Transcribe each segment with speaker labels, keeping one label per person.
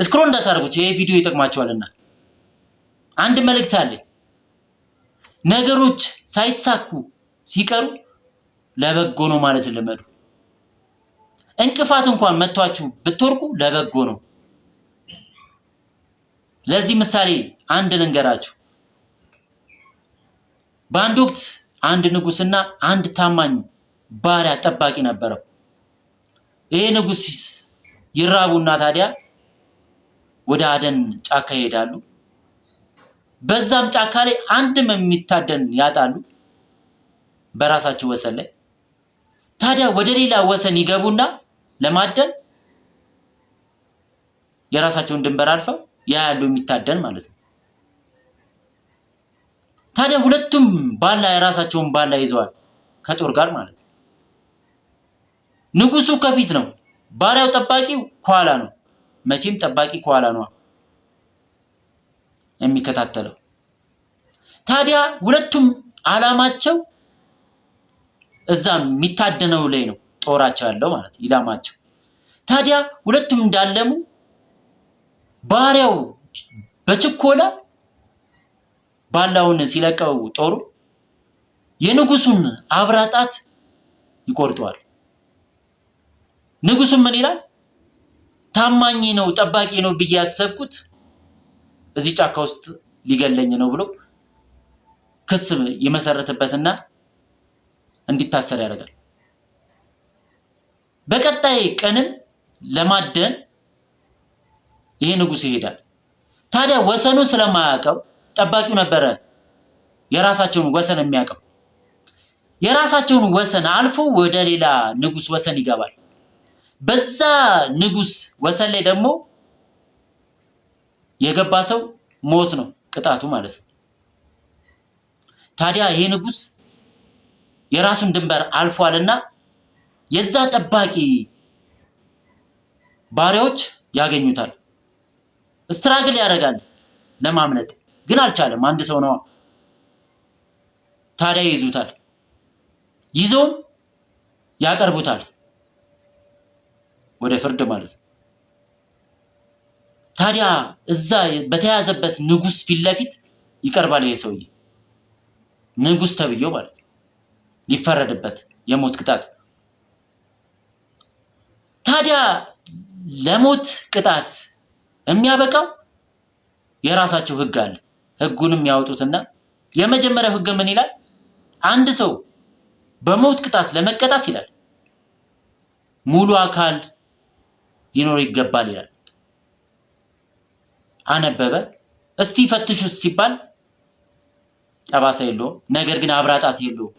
Speaker 1: ስክሮል እንዳታደርጉት ይሄ ቪዲዮ ይጠቅማችኋልና። አንድ መልእክት አለ። ነገሮች ሳይሳኩ ሲቀሩ ለበጎ ነው ማለት ልመዱ። እንቅፋት እንኳን መቷችሁ ብትወርቁ ለበጎ ነው። ለዚህ ምሳሌ አንድ ልንገራችሁ። በአንድ ወቅት አንድ ንጉስና አንድ ታማኝ ባሪያ ጠባቂ ነበረው። ይሄ ንጉስ ይራቡና ታዲያ ወደ አደን ጫካ ይሄዳሉ። በዛም ጫካ ላይ አንድም የሚታደን ያጣሉ በራሳቸው ወሰን ላይ። ታዲያ ወደ ሌላ ወሰን ይገቡና ለማደን የራሳቸውን ድንበር አልፈው ያያሉ የሚታደን ማለት ነው። ታዲያ ሁለቱም ባላ የራሳቸውን ባላ ይዘዋል ከጦር ጋር ማለት ነው። ንጉሱ ከፊት ነው፣ ባሪያው ጠባቂው ከኋላ ነው። መቼም ጠባቂ ከኋላ ነው የሚከታተለው። ታዲያ ሁለቱም አላማቸው እዛ የሚታደነው ላይ ነው ጦራቸው ያለው ማለት ኢላማቸው። ታዲያ ሁለቱም እንዳለሙ ባሪያው በችኮላ ባላውን ሲለቀው ጦሩ የንጉሱን አብራጣት ይቆርጠዋል። ንጉሱም ምን ይላል? ታማኝ ነው ጠባቂ ነው ብዬ ያሰብኩት እዚህ ጫካ ውስጥ ሊገለኝ ነው ብሎ ክስ ይመሰረትበትና እንዲታሰር ያደርጋል። በቀጣይ ቀንም ለማደን ይሄ ንጉስ ይሄዳል። ታዲያ ወሰኑን ስለማያውቀው ጠባቂው ነበረ የራሳቸውን ወሰን የሚያውቀው። የራሳቸውን ወሰን አልፎ ወደ ሌላ ንጉስ ወሰን ይገባል። በዛ ንጉስ ወሰን ላይ ደግሞ የገባ ሰው ሞት ነው ቅጣቱ ማለት ነው። ታዲያ ይሄ ንጉስ የራሱን ድንበር አልፏልና የዛ ጠባቂ ባሪያዎች ያገኙታል። ስትራግል ያደርጋል ለማምለጥ ግን አልቻለም። አንድ ሰው ነው። ታዲያ ይዙታል። ይዘውም ያቀርቡታል ወደ ፍርድ ማለት ነው። ታዲያ እዛ በተያዘበት ንጉስ ፊት ለፊት ይቀርባል። ይሄ ሰውዬ ንጉስ ተብዬው ማለት ነው፣ ሊፈረድበት የሞት ቅጣት። ታዲያ ለሞት ቅጣት የሚያበቃው የራሳቸው ህግ አለ። ህጉንም ያወጡትና የመጀመሪያው ህግ ምን ይላል? አንድ ሰው በሞት ቅጣት ለመቀጣት ይላል ሙሉ አካል ሊኖር ይገባል ይላል። አነበበ። እስቲ ፈትሹት ሲባል ጠባሳ የለውም፣ ነገር ግን አብራጣት የለውም።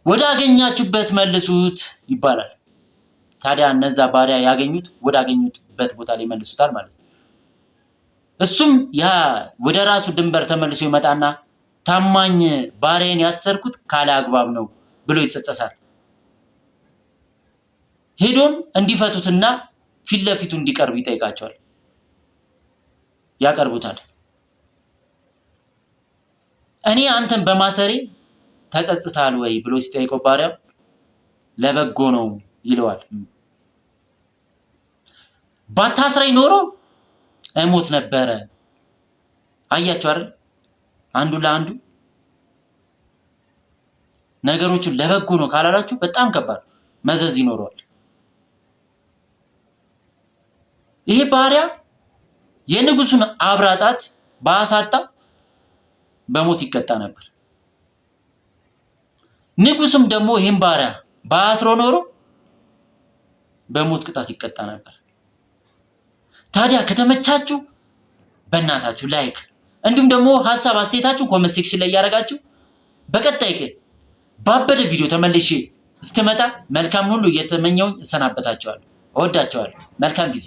Speaker 1: ወደ አገኛችሁበት መልሱት ይባላል። ታዲያ እነዛ ባሪያ ያገኙት ወደ አገኙበት ቦታ ላይ መልሱታል ማለት ነው። እሱም ያ ወደ ራሱ ድንበር ተመልሶ ይመጣና ታማኝ ባሪያን ያሰርኩት ካለ አግባብ ነው ብሎ ይጸጸታል። ሄዶም እንዲፈቱትና ፊት ለፊቱ እንዲቀርብ ይጠይቃቸዋል። ያቀርቡታል። እኔ አንተን በማሰሬ ተጸጽታል ወይ ብሎ ሲጠይቀው ባሪያው ለበጎ ነው ይለዋል። ባታስረኝ ኖሮ እሞት ነበረ። አያችሁ አይደል? አንዱ ለአንዱ ነገሮችን ለበጎ ነው ካላላችሁ በጣም ከባድ መዘዝ ይኖረዋል። ይሄ ባሪያ የንጉሱን አብራጣት ባሳጣ በሞት ይቀጣ ነበር። ንጉሱም ደግሞ ይሄን ባሪያ ባስሮ ኖሮ በሞት ቅጣት ይቀጣ ነበር። ታዲያ ከተመቻችሁ በእናታችሁ ላይክ እንዲሁም ደግሞ ሐሳብ አስተያየታችሁ ኮሜንት ሴክሽን ላይ ያደርጋችሁ በቀጣይ ባበደ ቪዲዮ ተመልሼ እስከመጣ መልካም ሁሉ እየተመኘው እሰናበታችኋለሁ። እወዳችኋለሁ። መልካም ጊዜ